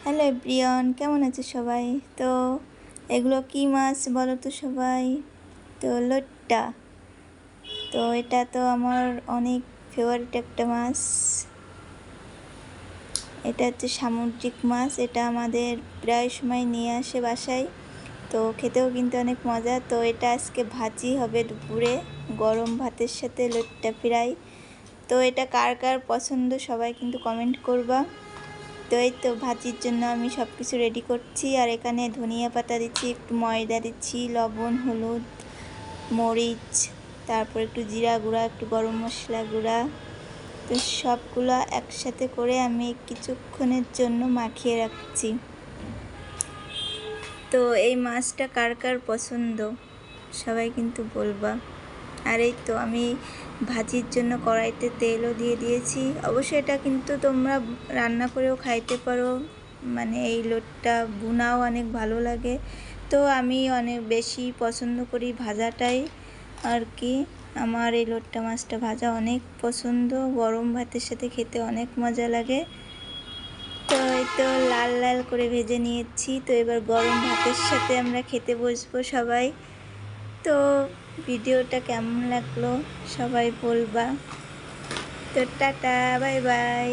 Hello everyone, কেমন আছে সবাই? তো এগুলো কি মাছ বলো তো সবাই? তো লইট্টা। তো এটা তো আমার অনেক ফেভারিট একটা মাছ। এটা হচ্ছে সামুদ্রিক মাছ। এটা আমাদের প্রায় সময় নিয়ে আসে বাসায়। তো খেতেও কিন্তু অনেক মজা। তো এটা আজকে ভাজি হবে দুপুরে গরম ভাতের সাথে লইট্টা ফ্রাই। তো এটা কার কার পছন্দ সবাই কিন্তু কমেন্ট করবা। তো এই তো ভাজির জন্য আমি সব কিছু রেডি করছি। আর এখানে ধনিয়া পাতা দিচ্ছি, একটু ময়দা দিচ্ছি, লবণ, হলুদ, মরিচ, তারপর একটু জিরা গুঁড়া, একটু গরম মশলা গুঁড়া। তো সবগুলো একসাথে করে আমি কিছুক্ষণের জন্য মাখিয়ে রাখছি। তো এই মাছটা কার কার পছন্দ সবাই কিন্তু বলবা। আর এই তো আমি ভাজির জন্য কড়াইতে তেলও দিয়ে দিয়েছি। অবশ্যই এটা কিন্তু তোমরা রান্না করেও খাইতে পারো, মানে এই লইট্টা ভুনাও অনেক ভালো লাগে। তো আমি অনেক বেশি পছন্দ করি ভাজাটাই আর কি। আমার এই লইট্টা মাছটা ভাজা অনেক পছন্দ, গরম ভাতের সাথে খেতে অনেক মজা লাগে। তো এই তো লাল লাল করে ভেজে নিয়েছি। তো এবার গরম ভাতের সাথে আমরা খেতে বসবো সবাই। তো ভিডিওটা কেমন লাগলো সবাই বলবা। তো টাটা, বাই বাই।